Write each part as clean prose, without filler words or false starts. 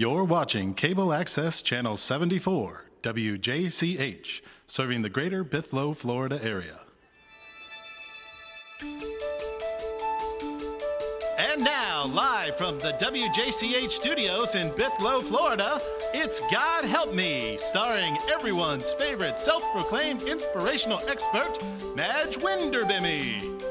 You're watching Cable Access Channel 74, WJCH, serving the greater Bithlo, Florida area. And now, live from the WJCH studios in Bithlo, Florida, it's God Help Me, starring everyone's favorite self-proclaimed inspirational expert, Madge Winderbimmy.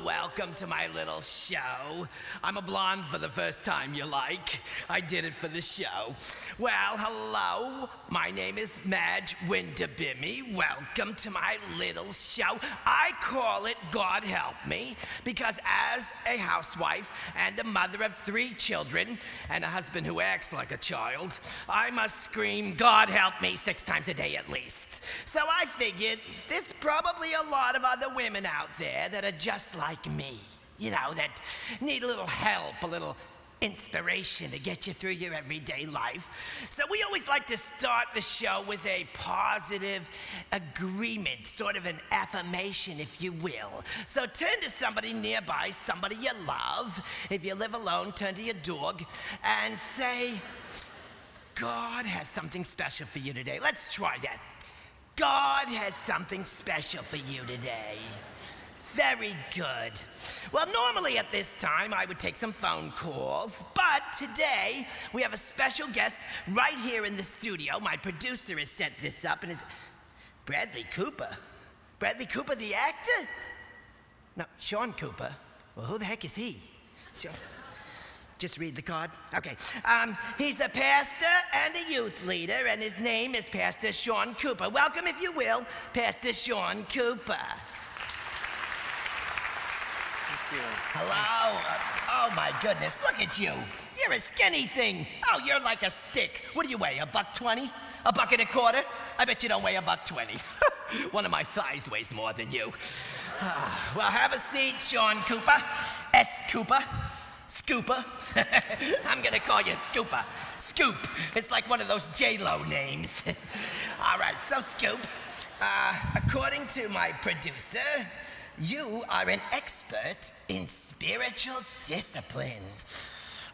Welcome to my little show. I'm a blonde for the first time, you like. I did it for the show. Well, hello. My name is Madge Winderbimmy. Welcome to my little show. I call it God Help Me because as a housewife and a mother of 3 children and a husband who acts like a child, I must scream, God help me 6 times a day at least. So I figured there's probably a lot of other women out there that are just like me. You know, that need a little help, a little inspiration to get you through your everyday life. So we always like to start the show with a positive agreement, sort of an affirmation, if you will. So turn to somebody nearby, somebody you love. If you live alone, turn to your dog and say, God has something special for you today. Let's try that. God has something special for you today. Very good. Well, normally at this time, I would take some phone calls, but today, we have a special guest right here in the studio. My producer has set this up, and it's Bradley Cooper. Bradley Cooper, the actor? No, Sean Cooper. Well, who the heck is he? Just read the card? Okay. He's a pastor and a youth leader, and his name is Pastor Sean Cooper. Welcome, if you will, Pastor Sean Cooper. Hello. Oh my goodness, look at you. You're a skinny thing. Oh, you're like a stick. What do you weigh, $1.20? $1.25? I bet you don't weigh $1.20. One of my thighs weighs more than you. Well, have a seat, Sean Cooper. S. Cooper. Scooper. I'm gonna call you Scooper. Scoop. It's like one of those J-Lo names. All right, so Scoop, according to my producer, you are an expert in spiritual discipline.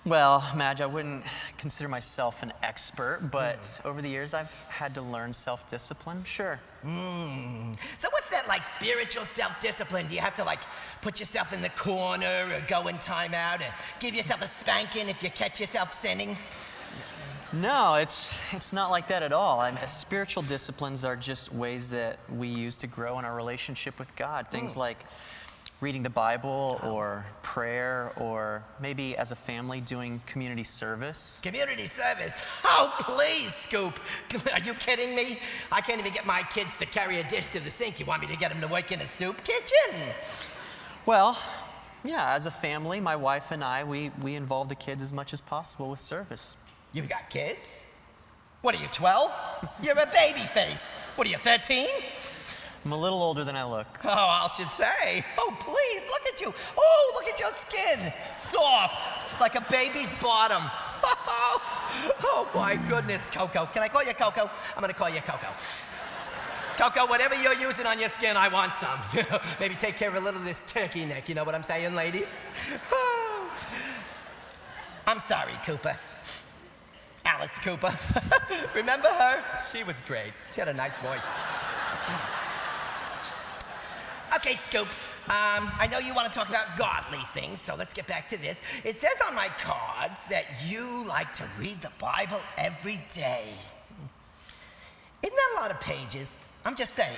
Well, Madge, I wouldn't consider myself an expert, but over the years I've had to learn self-discipline, sure. So what's that like, spiritual self-discipline? Do you have to like put yourself in the corner or go in timeout or give yourself a spanking if you catch yourself sinning? No, it's not like that at all. Spiritual disciplines are just ways that we use to grow in our relationship with God. Things like reading the Bible or prayer or maybe as a family doing community service. Community service? Oh, please, Scoop. Are you kidding me? I can't even get my kids to carry a dish to the sink. You want me to get them to work in a soup kitchen? Well, yeah, as a family, my wife and I, we involve the kids as much as possible with service. You've got kids? What are you, 12? You're a baby face. What are you, 13? I'm a little older than I look. Oh, I should say. Oh, please, look at you. Oh, look at your skin. Soft. It's like a baby's bottom. Oh, my goodness. Coco. Can I call you Coco? I'm going to call you Coco. Coco, whatever you're using on your skin, I want some. Maybe take care of a little of this turkey neck. You know what I'm saying, ladies? I'm sorry, Cooper. Alice Cooper. Remember her? She was great. She had a nice voice. Okay, Scoop. I know you want to talk about godly things, so let's get back to this. It says on my cards that you like to read the Bible every day. Isn't that a lot of pages? I'm just saying.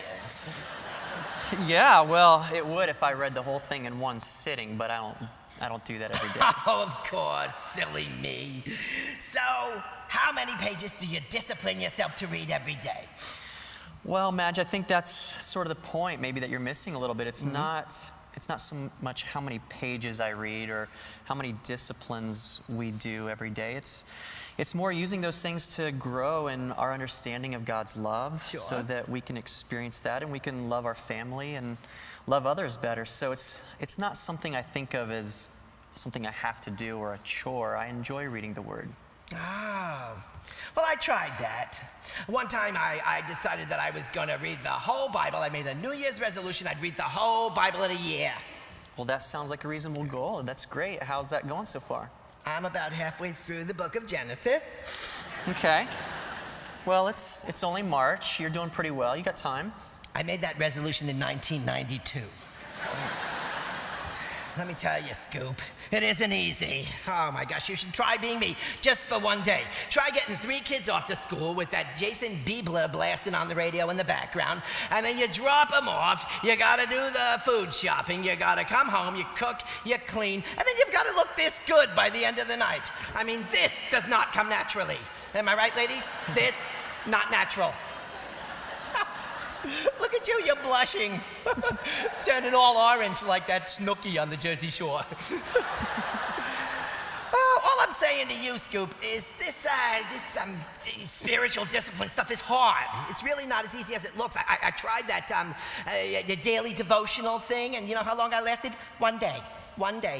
Yeah, well, it would if I read the whole thing in one sitting, but I don't do that every day. Oh, of course, silly me. So, how many pages do you discipline yourself to read every day? Well, Madge, I think that's sort of the point maybe that you're missing a little bit. It's not so much how many pages I read or how many disciplines we do every day. It's more using those things to grow in our understanding of God's love so that we can experience that and we can love our family and love others better. So it's not something I think of as something I have to do or a chore. I enjoy reading the Word. Oh, well, I tried that. One time I decided that I was going to read the whole Bible. I made a New Year's resolution. I'd read the whole Bible in a year. Well, that sounds like a reasonable goal. That's great. How's that going so far? I'm about halfway through the book of Genesis. Okay. Well, it's only March. You're doing pretty well. You got time. I made that resolution in 1992. Let me tell you, Scoop, it isn't easy. Oh my gosh, you should try being me just for one day. Try getting 3 kids off to school with that Jason Biebler blasting on the radio in the background, and then you drop them off. You gotta do the food shopping. You gotta come home, you cook, you clean, and then you've gotta look this good by the end of the night. I mean, this does not come naturally. Am I right, ladies? This, not natural. Look at you, you're blushing. Turning all orange like that Snooki on the Jersey Shore. All I'm saying to you, Scoop, is this spiritual discipline stuff is hard. It's really not as easy as it looks. I tried that the daily devotional thing, and you know how long I lasted? One day.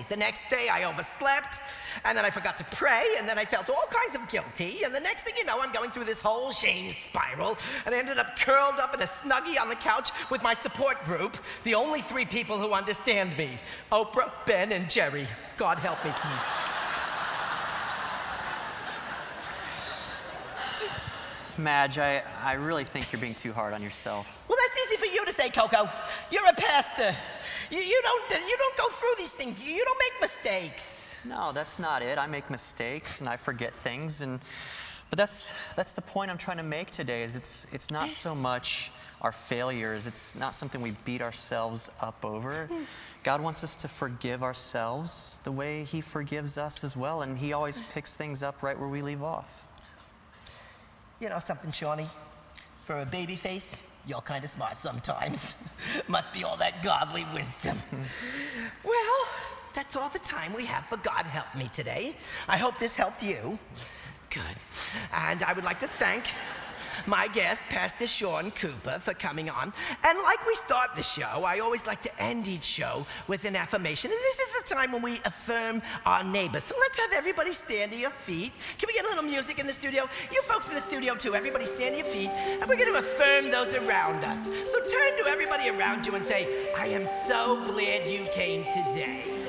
The next day I overslept, and then I forgot to pray, and then I felt all kinds of guilty, and the next thing you know, I'm going through this whole shame spiral, and I ended up curled up in a Snuggie on the couch with my support group, the only 3 people who understand me, Oprah, Ben, and Jerry. God help me. Madge, I really think you're being too hard on yourself. Well, that's easy for you to say, Coco. You're a pastor. You don't go through these things. You don't make mistakes. No, that's not it. I make mistakes and I forget things, but that's the point I'm trying to make today. Is it's not so much our failures. It's not something we beat ourselves up over. God wants us to forgive ourselves the way He forgives us as well, and He always picks things up right where we leave off. You know something, Shawnee? For a baby face, you're kind of smart sometimes. Must be all that godly wisdom. Well, that's all the time we have for God Help Me today. I hope this helped you. Good. And I would like to thank my guest, Pastor Sean Cooper, for coming on. And like we start the show, I always like to end each show with an affirmation. And this is the time when we affirm our neighbors. So let's have everybody stand to your feet. Can we get a little music in the studio? You folks in the studio too, everybody stand to your feet. And we're going to affirm those around us. So turn to everybody around you and say, I am so glad you came today.